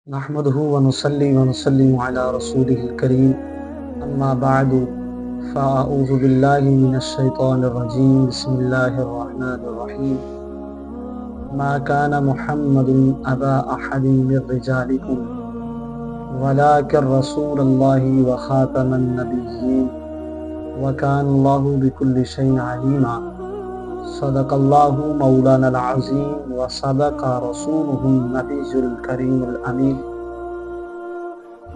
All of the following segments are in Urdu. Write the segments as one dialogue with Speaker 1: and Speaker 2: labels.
Speaker 1: نحمده ونصلي ونسلم على رسوله الكريم اما بعد فاعوذ بالله من الشيطان الرجيم بسم الله الرحمن الرحيم ما كان محمد ابا احد من رجالكم ولكن رسول الله وخاتم النبيين وكان الله بكل شيء عليما صدق اللہ مولانا العظیم وصدق رسولہ النبی الکریم الامین۔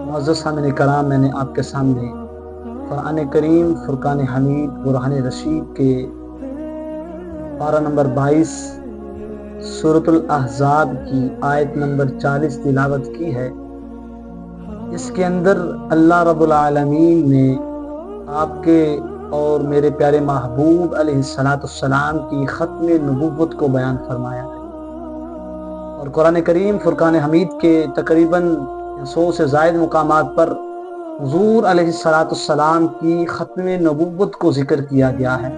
Speaker 1: معزز سامعین کرام، میں نے آپ کے سامنے قرآن کریم فرقان حمید برہان رشید کے پارہ نمبر 22 سورۃ الاحزاب کی آیت نمبر 40 تلاوت کی ہے۔ اس کے اندر اللہ رب العالمین نے آپ کے اور میرے پیارے محبوب علیہ السلام کی ختم نبوت کو بیان فرمایا ہے، اور قرآن کریم فرقان حمید کے تقریباً 100 سے زائد مقامات پر حضور علیہ السلام کی ختم نبوت کو ذکر کیا گیا ہے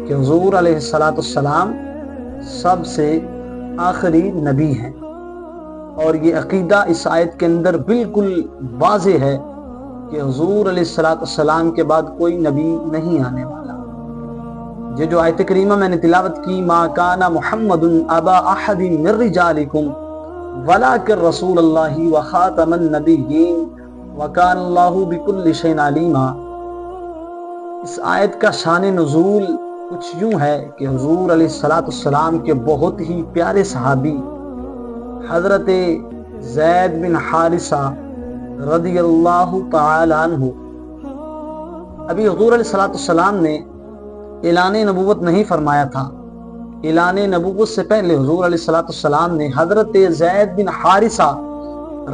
Speaker 1: کہ حضور علیہ السلام سب سے آخری نبی ہیں، اور یہ عقیدہ اس آیت کے اندر بالکل واضح ہے کہ حضور علیہ السلام کے بعد کوئی نبی نہیں آنے والا۔ یہ جو آیت کریمہ میں نے تلاوت کی، ما کان محمد ابا احد من رجالکم ولکن رسول اللہ وخاتم النبیین وکان اللہ بکل شیء علیما، اس آیت کا شان نزول کچھ یوں ہے کہ حضور علیہ السلام کے بہت ہی پیارے صحابی حضرت زید بن حارثہ رضی اللہ تعالی عنہ، ابھی حضور علیہ السلام نے اعلان نبوت نہیں فرمایا تھا۔ اعلان نبوت سے پہلے حضور علیہ السلام نے حضرت زید بن حارثہ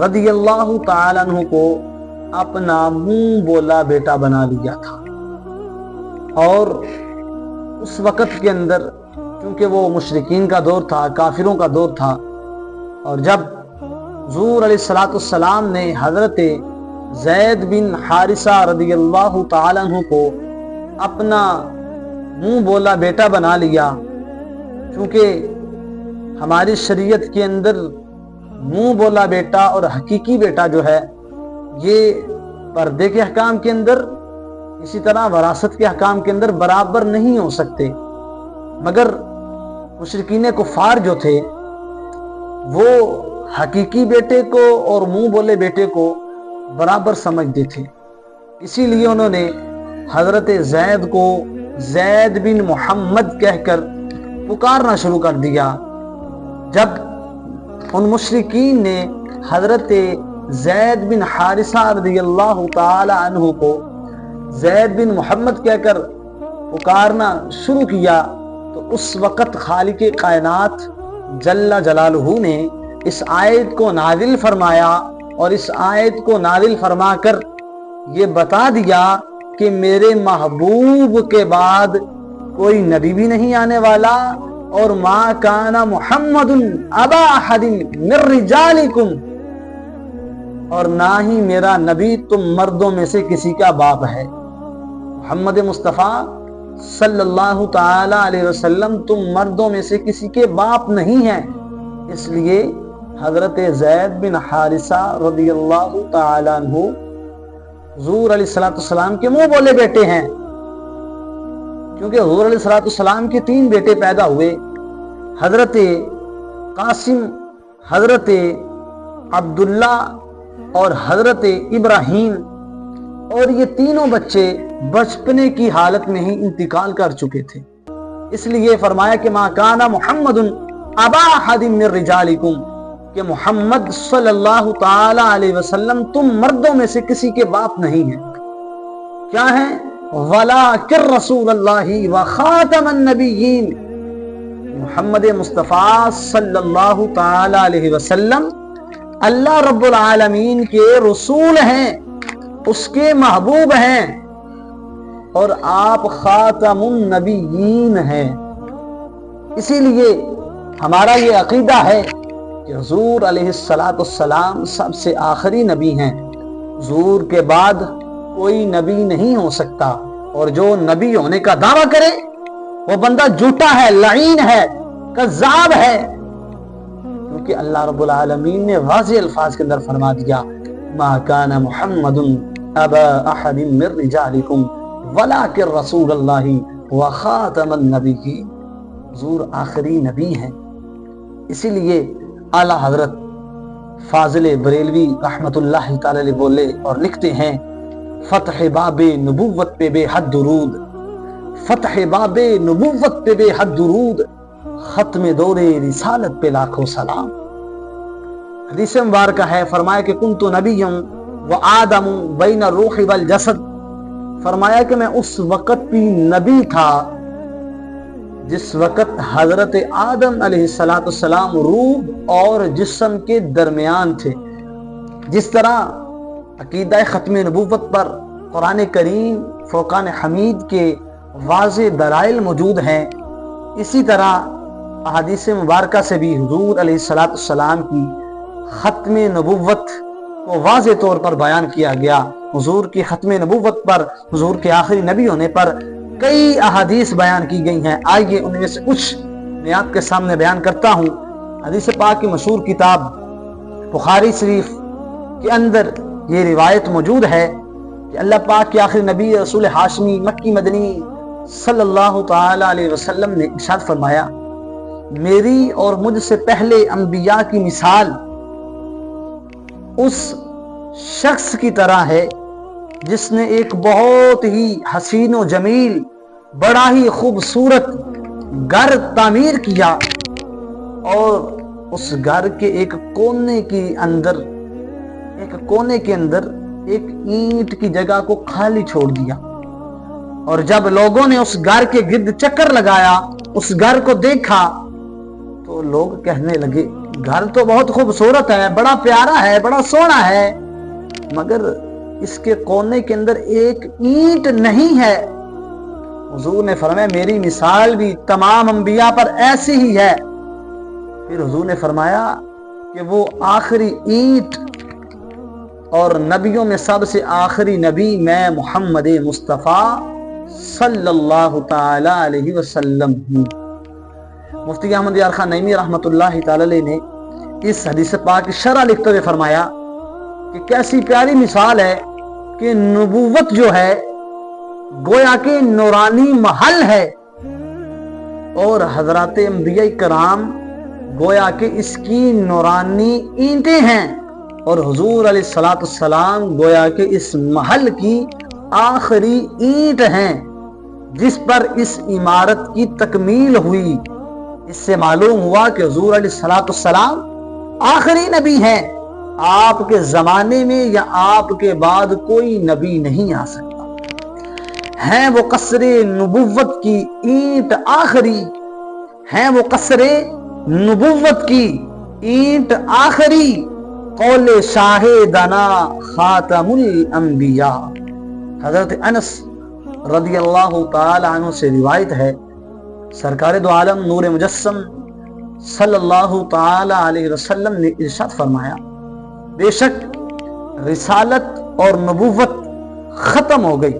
Speaker 1: رضی اللہ تعالی عنہ کو اپنا منہ بولا بیٹا بنا لیا تھا، اور اس وقت کے اندر چونکہ وہ مشرکین کا دور تھا، کافروں کا دور تھا، اور جب حضور علیہ السلام نے حضرت زید بن حارثہ رضی اللہ تعالیٰ عنہ کو اپنا منہ بولا بیٹا بنا لیا، چونکہ ہماری شریعت کے اندر منہ بولا بیٹا اور حقیقی بیٹا جو ہے یہ پردے کے احکام کے اندر، اسی طرح وراثت کے احکام کے اندر برابر نہیں ہو سکتے، مگر مشرکین کفار جو تھے وہ حقیقی بیٹے کو اور منہ بولے بیٹے کو برابر سمجھتے تھے، اسی لیے انہوں نے حضرت زید کو زید بن محمد کہہ کر پکارنا شروع کر دیا۔ جب ان مشرکین نے حضرت زید بن حارثہ رضی اللہ تعالی عنہ کو زید بن محمد کہہ کر پکارنا شروع کیا، تو اس وقت خالق کائنات جل جلالہ نے اس آیت کو نازل فرمایا، اور اس آیت کو نازل فرما کر یہ بتا دیا کہ میرے محبوب کے بعد کوئی نبی بھی نہیں آنے والا، اور ما کان محمد ابا احد من رجالکم، اور نہ ہی میرا نبی تم مردوں میں سے کسی کا باپ ہے۔ محمد مصطفیٰ صلی اللہ تعالی علیہ وسلم تم مردوں میں سے کسی کے باپ نہیں ہیں، اس لیے حضرت زید بن حارثہ رضی اللہ تعالی عنہ حضور علیہ السلام کے منہ بولے بیٹے ہیں، کیونکہ حضور علیہ السلام کے 3 بیٹے پیدا ہوئے، حضرت قاسم، حضرت عبداللہ اور حضرت ابراہیم، اور یہ تینوں بچے بچپنے کی حالت میں ہی انتقال کر چکے تھے، اس لیے فرمایا کہ ما کان محمد ابا احد من رجالکم، کہ محمد صلی اللہ تعالی علیہ وسلم تم مردوں میں سے کسی کے باپ نہیں ہیں۔ کیا ہیں؟ وَلَٰكِن رَّسُولَ اللَّهِ وَخَاتَمَ النَّبِيِّينَ، محمد مصطفیٰ صلی اللہ تعالی علیہ وسلم اللہ رب العالمین کے رسول ہیں، اس کے محبوب ہیں، اور آپ خاتم النبیین ہیں۔ اسی لیے ہمارا یہ عقیدہ ہے کہ حضور علیہ السلام سب سے آخری نبی ہیں، حضور کے بعد کوئی نبی نہیں ہو سکتا، اور جو نبی ہونے کا دعویٰ کرے وہ بندہ جھوٹا ہے، لعین ہے، کذاب ہے، بلکہ اللہ رب العالمین نے واضح الفاظ کے اندر فرما دیا ما کان محمد ابا احد من رجالکم ولکن رسول اللہ وخاتم النبیین، حضور آخری نبی ہیں۔ اسی لیے اعلیٰ حضرت فاضل بریلوی رحمت اللہ تعالی علیہ بولے اور لکھتے ہیں فتح باب نبوت پہ بے حد درود، فتح باب نبوت پہ بے حد درود، ختم دور رسالت پہ لاکھوں سلام۔ حدیث مبارکہ ہے، فرمایا کہ کنت نبی و آدم بین الروح والجسد، فرمایا کہ میں اس وقت بھی نبی تھا جس وقت حضرت آدم علیہ السلام روح اور جسم کے درمیان تھے۔ جس طرح عقیدہ ختم نبوت پر قرآن کریم فرقان حمید کے واضح دلائل موجود ہیں، اسی طرح احادیث مبارکہ سے بھی حضور علیہ السلام کی ختم نبوت کو واضح طور پر بیان کیا گیا۔ حضور کی ختم نبوت پر، حضور کے آخری نبی ہونے پر کئی احادیث بیان کی گئی ہیں۔ آئیے ان میں سے کچھ میں آپ کے سامنے بیان کرتا ہوں۔ حدیث پاک کی مشہور کتاب بخاری شریف کے اندر یہ روایت موجود ہے کہ اللہ پاک کے آخری نبی رسول ہاشمی مکی مدنی صلی اللہ تعالی علیہ وسلم نے ارشاد فرمایا میری اور مجھ سے پہلے انبیاء کی مثال اس شخص کی طرح ہے جس نے ایک بہت ہی حسین و جمیل بڑا ہی خوبصورت گھر تعمیر کیا اور اس گھر کے ایک کونے کے اندر ایک اینٹ کی جگہ کو خالی چھوڑ دیا، اور جب لوگوں نے اس گھر کے گرد چکر لگایا، اس گھر کو دیکھا، تو لوگ کہنے لگے گھر تو بہت خوبصورت ہے، بڑا پیارا ہے، بڑا سونا ہے، مگر اس کے کونے کے اندر ایک اینٹ نہیں ہے۔ حضور نے فرمایا میری مثال بھی تمام انبیاء پر ایسی ہی ہے۔ پھر حضور نے فرمایا کہ وہ آخری اینٹ اور نبیوں میں سب سے آخری نبی میں محمد مصطفیٰ صلی اللہ تعالی علیہ وسلم ہوں۔ مفتی احمد یار خان نعیمی رحمت اللہ تعالی علیہ نے اس حدیث پاک کی شرح لکھتے ہوئے فرمایا کہ کیسی پیاری مثال ہے کہ نبوت جو ہے گویا کہ نورانی محل ہے، اور حضرات انبیاء کرام گویا کہ اس کی نورانی اینٹیں ہیں، اور حضور علیہ السلام گویا کہ اس محل کی آخری اینٹ ہیں جس پر اس عمارت کی تکمیل ہوئی۔ اس سے معلوم ہوا کہ حضور علیہ السلام آخری نبی ہیں، آپ کے زمانے میں یا آپ کے بعد کوئی نبی نہیں آ سکتا ہیں۔ وہ قصر نبوت کی اینٹ آخری ہیں، وہ قصر نبوت کی اینٹ آخری، قول شاہدنا خاتم الانبیاء۔ حضرت انس رضی اللہ تعالی عنہ سے روایت ہے، سرکار دو عالم نور مجسم صلی اللہ تعالی علیہ وسلم نے ارشاد فرمایا بے شک رسالت اور نبوت ختم ہو گئی،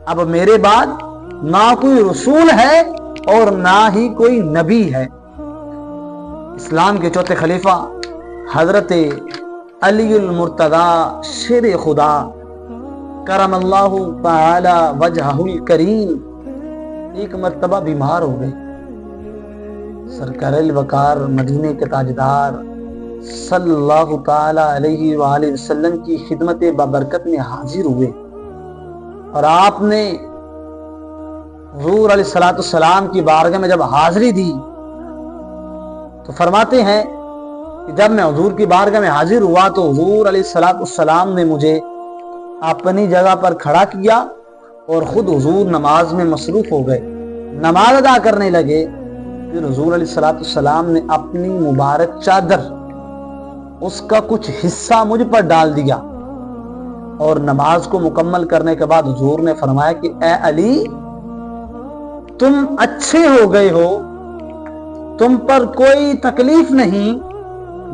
Speaker 1: اب میرے بعد نہ کوئی رسول ہے اور نہ ہی کوئی نبی ہے۔ اسلام کے چوتھے خلیفہ حضرت علی المرتضی شیر خدا کرم اللہ تعالی وجہہ الکریم ایک مرتبہ بیمار ہو گئے۔ سرکار الوقار مدینے کے تاجدار صلی اللہ تعالی علیہ وآلہ وسلم کی خدمت بابرکت میں حاضر ہوئے، اور آپ نے حضور علیہ السلام کی بارگاہ میں جب حاضری دی تو فرماتے ہیں کہ جب میں حضور کی بارگاہ میں حاضر ہوا تو حضور علیہ السلام نے مجھے اپنی جگہ پر کھڑا کیا اور خود حضور نماز میں مصروف ہو گئے، نماز ادا کرنے لگے۔ پھر حضور علیہ السلام نے اپنی مبارک چادر اس کا کچھ حصہ مجھ پر ڈال دیا، اور نماز کو مکمل کرنے کے بعد حضور نے فرمایا کہ اے علی تم اچھے ہو گئے ہو، تم پر کوئی تکلیف نہیں،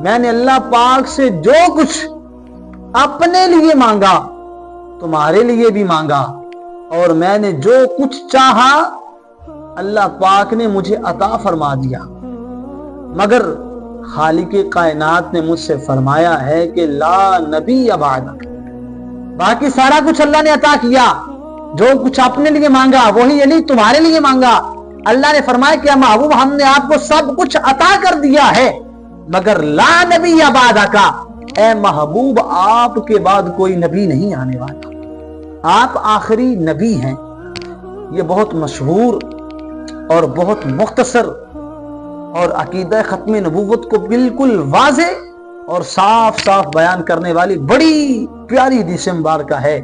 Speaker 1: میں نے اللہ پاک سے جو کچھ اپنے لیے مانگا تمہارے لیے بھی مانگا، اور میں نے جو کچھ چاہا اللہ پاک نے مجھے عطا فرما دیا، مگر خالق کائنات نے مجھ سے فرمایا ہے کہ لا نبی بعدک، باقی سارا کچھ اللہ نے عطا کیا، جو کچھ اپنے لیے مانگا وہی علی تمہارے لیے مانگا۔ اللہ نے فرمایا کہ محبوب ہم نے آپ کو سب کچھ عطا کر دیا ہے، مگر لا نبی بعدک، اے محبوب آپ کے بعد کوئی نبی نہیں آنے والا، آپ آخری نبی ہیں۔ یہ بہت مشہور اور بہت مختصر اور عقیدہ ختم نبوت کو بالکل واضح اور صاف صاف بیان کرنے والی بڑی پیاری حدیث مبارکہ ہے۔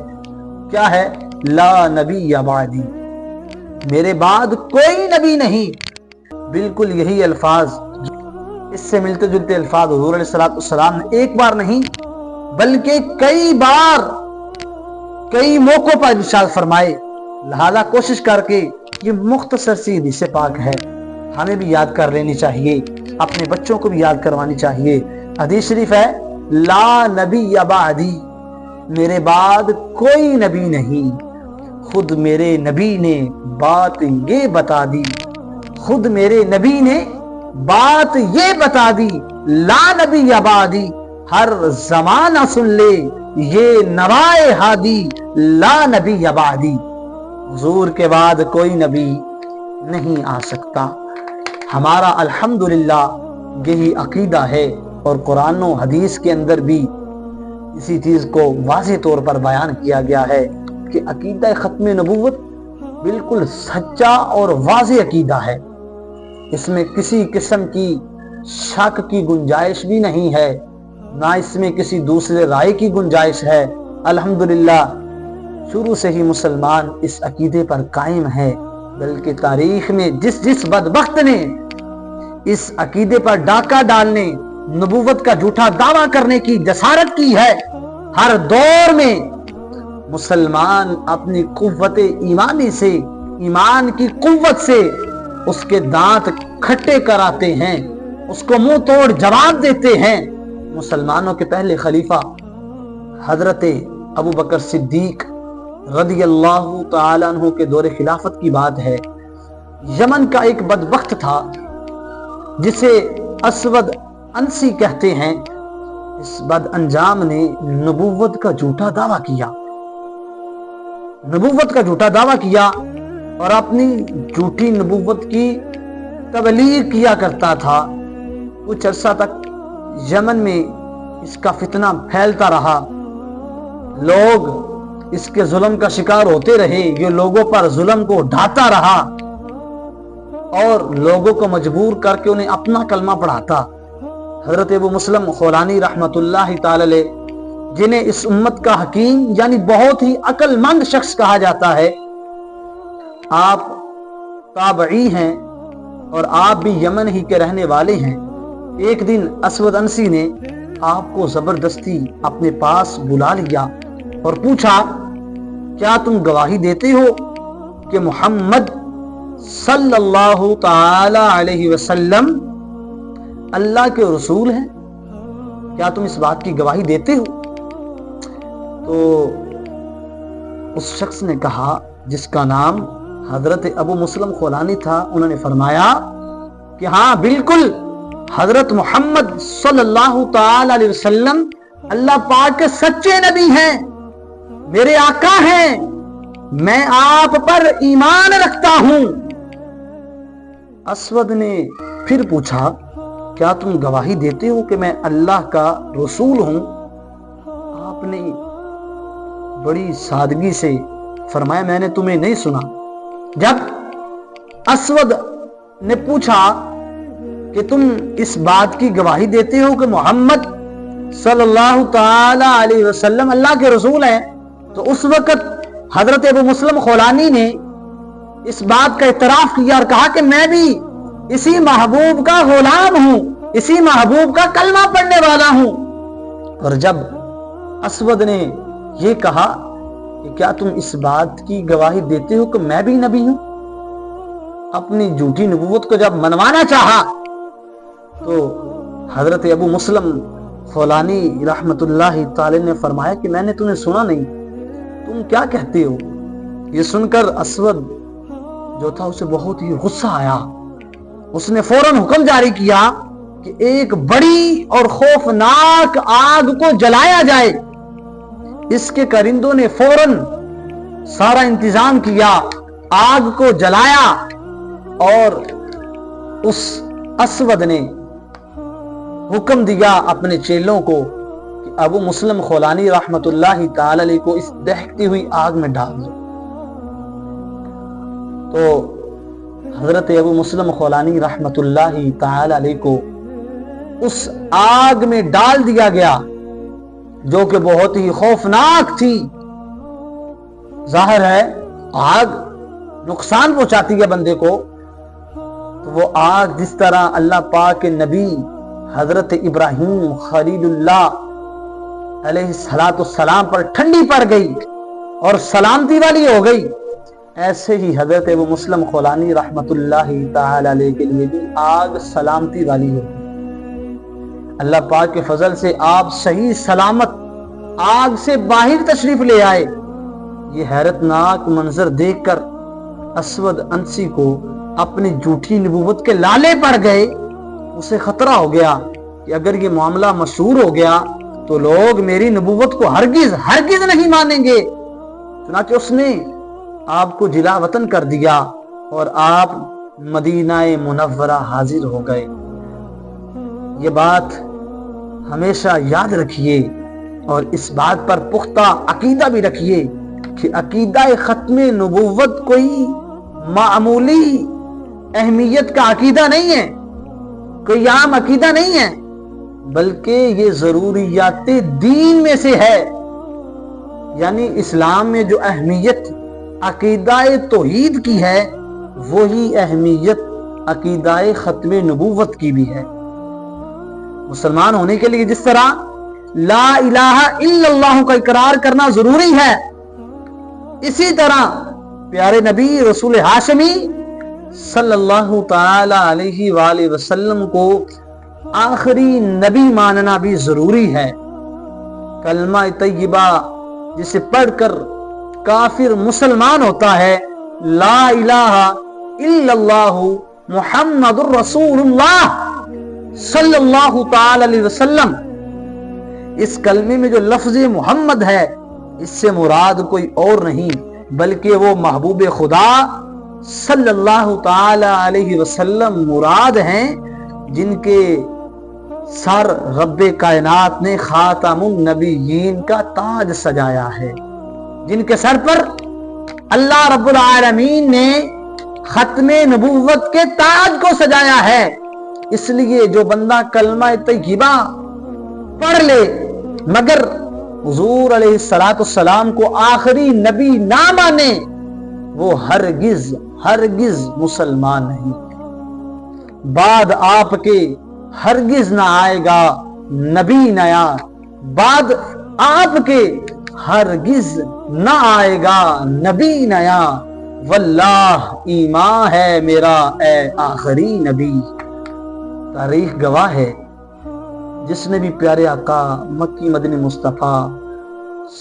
Speaker 1: کیا ہے؟ لا نبی بعدی، میرے بعد کوئی نبی نہیں۔ بالکل یہی الفاظ، اس سے ملتے جلتے الفاظ حضور علیہ السلام نے ایک بار نہیں بلکہ کئی بار کئی موقعوں پر ارشاد فرمائے۔ لہذا کوشش کر کے یہ مختصر سی حدیث پاک ہے، ہمیں بھی یاد کر لینی چاہیے، اپنے بچوں کو بھی یاد کروانی چاہیے۔ حدیث شریف ہے لا نبی بعدی، میرے بعد کوئی نبی نہیں، خود میرے نبی نے بات یہ بتا دی، خود میرے نبی نے بات یہ بتا دی، لا نبی بعدی، ہر زمانہ سن لے یہ نوائے ہادی، لا نبی بعدی، حضور کے بعد کوئی نبی نہیں آ سکتا۔ ہمارا الحمدللہ یہی عقیدہ ہے، اور قرآن و حدیث کے اندر بھی اسی چیز کو واضح طور پر بیان کیا گیا ہے کہ عقیدہ ختم نبوت بالکل سچا اور واضح عقیدہ ہے، اس میں کسی قسم کی شک کی گنجائش بھی نہیں ہے، نہ اس میں کسی دوسرے رائے کی گنجائش ہے۔ الحمدللہ شروع سے ہی مسلمان اس عقیدے پر قائم ہے، بلکہ تاریخ میں جس بدبخت نے اس عقیدے پر ڈاکہ ڈالنے، نبوت کا جھوٹا دعویٰ کرنے کی جسارت کی ہے، ہر دور میں مسلمان اپنی قوت ایمانی سے، ایمان کی قوت سے اس کے دانت کھٹے کراتے ہیں، اس کو منہ توڑ جواب دیتے ہیں۔ مسلمانوں کے پہلے خلیفہ حضرت ابو بکر صدیق رضی اللہ تعالیٰ عنہ کے دور خلافت کی بات ہے۔ یمن کا ایک بدبخت تھا جسے اسود انسی کہتے ہیں، اس بد انجام نے نبوت کا جھوٹا دعویٰ کیا، نبوت کا جھوٹا دعویٰ کیا اور اپنی جھوٹی نبوت کی تبلیغ کیا کرتا تھا۔ کچھ عرصہ تک یمن میں اس کا فتنہ پھیلتا رہا، لوگ اس کے ظلم کا شکار ہوتے رہے، یہ لوگوں پر ظلم کو ڈھاتا رہا اور لوگوں کو مجبور کر کے انہیں اپنا کلمہ پڑھاتا۔ حضرت ابو مسلم خولانی رحمت اللہ تعالی علیہ، جنہیں اس امت کا حکیم یعنی بہت ہی عقل مند شخص کہا جاتا ہے، آپ تابعی ہیں اور آپ بھی یمن ہی کے رہنے والے ہیں۔ ایک دن اسود انسی نے آپ کو زبردستی اپنے پاس بلا لیا اور پوچھا، کیا تم گواہی دیتے ہو کہ محمد صلی اللہ تعالی علیہ وسلم اللہ کے رسول ہیں؟ کیا تم اس بات کی گواہی دیتے ہو؟ تو اس شخص نے کہا، جس کا نام حضرت ابو مسلم خولانی تھا، انہوں نے فرمایا کہ ہاں بالکل، حضرت محمد صلی اللہ تعالی علیہ وسلم اللہ پاک کے سچے نبی ہیں، میرے آقا ہیں، میں آپ پر ایمان رکھتا ہوں۔ اسود نے پھر پوچھا، کیا تم گواہی دیتے ہو کہ میں اللہ کا رسول ہوں؟ آپ نے بڑی سادگی سے فرمایا، میں نے تمہیں نہیں سنا۔ جب اسود نے پوچھا کہ تم اس بات کی گواہی دیتے ہو کہ محمد صلی اللہ تعالی علیہ وسلم اللہ کے رسول ہیں، تو اس وقت حضرت ابو مسلم خولانی نے اس بات کا اعتراف کیا اور کہا کہ میں بھی اسی محبوب کا غلام ہوں، اسی محبوب کا کلمہ پڑھنے والا ہوں۔ اور جب اسود نے یہ کہا کہ کیا تم اس بات کی گواہی دیتے ہو کہ میں بھی نبی ہوں، اپنی جھوٹی نبوت کو جب منوانا چاہا، تو حضرت ابو مسلم خولانی رحمت اللہ تعالی نے فرمایا کہ میں نے تمہیں سنا نہیں، تم کیا کہتے ہو؟ یہ سن کر اسود جو تھا اسے بہت ہی غصہ آیا، اس نے فوراً حکم جاری کیا کہ ایک بڑی اور خوفناک آگ کو جلایا جائے، اس کے کرندوں نے فوراً سارا انتظام کیا، آگ کو جلایا، اور اس اسود نے حکم دیا اپنے چیلوں کو کہ ابو مسلم خولانی رحمت اللہ تعالی علیہ کو اس دہکتی ہوئی آگ میں ڈال دو۔ تو حضرت ابو مسلم خولانی رحمت اللہ تعالی علیہ کو اس آگ میں ڈال دیا گیا، جو کہ بہت ہی خوفناک تھی۔ ظاہر ہے آگ نقصان پہنچاتی ہے بندے کو، تو وہ آگ جس طرح اللہ پاک کے نبی حضرت ابراہیم خلیل اللہ علیہ السلام پر ٹھنڈی پڑ گئی اور سلامتی والی ہو گئی، ایسے ہی حضرت ابو مسلم خولانی رحمت اللہ تعالی علیہ کے لیے بھی آگ سلامتی والی ہو گئی۔ اللہ پاک کے فضل سے آپ صحیح سلامت آگ سے باہر تشریف لے آئے۔ یہ حیرت ناک منظر دیکھ کر اسود انسی کو اپنی جھوٹی نبوت کے لالے پڑ گئے۔ اسے خطرہ ہو گیا کہ اگر یہ معاملہ مشہور ہو گیا تو لوگ میری نبوت کو ہرگز نہیں مانیں گے۔ چنانچہ اس نے آپ کو جلا وطن کر دیا اور آپ مدینہ منورہ حاضر ہو گئے۔ یہ بات ہمیشہ یاد رکھیے اور اس بات پر پختہ عقیدہ بھی رکھیے کہ عقیدہ ختم نبوت کوئی معمولی اہمیت کا عقیدہ نہیں ہے، کوئی عام عقیدہ نہیں ہے، بلکہ یہ ضروریات دین میں سے ہے۔ یعنی اسلام میں جو اہمیت عقیدہ توحید کی ہے، وہی اہمیت عقیدہ ختم نبوت کی بھی ہے۔ مسلمان ہونے کے لیے جس طرح لا الہ الا اللہ کا اقرار کرنا ضروری ہے، اسی طرح پیارے نبی رسول ہاشمی صلی اللہ تعالی علیہ وآلہ وسلم کو آخری نبی ماننا بھی ضروری ہے۔ کلمہ طیبہ جسے پڑھ کر کافر مسلمان ہوتا ہے، لا الہ الا اللہ محمد الرسول اللہ صلی اللہ تعالی علیہ وسلم، اس کلمے میں جو لفظ محمد ہے، اس سے مراد کوئی اور نہیں بلکہ وہ محبوب خدا صلی اللہ تعالی علیہ وسلم مراد ہیں، جن کے سر رب کائنات نے خاتم النبیین کا تاج سجایا ہے، جن کے سر پر اللہ رب العالمین نے ختم نبوت کے تاج کو سجایا ہے۔ اس لیے جو بندہ کلمہ طیبہ پڑھ لے مگر حضور علیہ السلام کو آخری نبی نہ مانے، وہ ہرگز مسلمان نہیں۔ بعد آپ کے ہرگز نہ آئے گا نبی نیا، بعد آپ کے ہرگز نہ آئے گا نبی نیا، واللہ ایمان ہے میرا اے آخری نبی۔ تاریخ گواہ ہے، جس نے بھی پیارے آقا مکی مدنی مصطفیٰ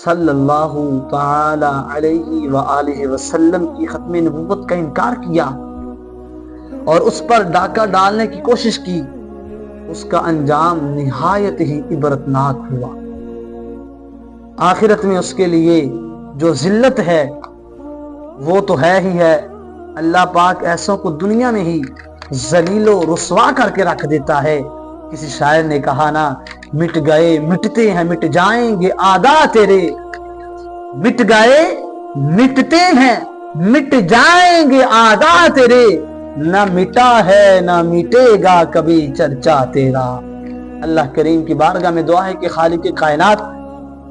Speaker 1: صلی اللہ تعالی علیہ وآلہ وسلم کی ختم نبوت کا انکار کیا اور اس پر ڈاکہ ڈالنے کی کوشش کی، اس کا انجام نہایت ہی عبرتناک ہوا۔ آخرت میں اس کے لیے جو ذلت ہے وہ تو ہے ہی ہے، اللہ پاک ایسوں کو دنیا میں ہی ذلیل و رسوا کر کے رکھ دیتا ہے۔ کسی شاعر نے کہا نا، مٹ گئے مٹتے ہیں مٹ جائیں گے آدا تیرے، مٹ گئے مٹتے ہیں مٹ جائیں گے آدا تیرے، نہ مٹا ہے نہ مٹے گا کبھی چرچا تیرا۔ اللہ کریم کی بارگاہ میں دعا ہے کہ خالق کائنات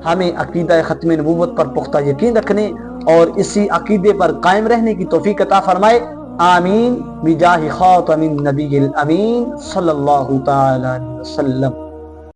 Speaker 1: ہمیں عقیدہ ختم نبوت پر پختہ یقین رکھنے اور اسی عقیدے پر قائم رہنے کی توفیق عطا فرمائے۔ آمین بجاہ خاتم النبی الامین صلی اللہ تعالی علیہ وسلم۔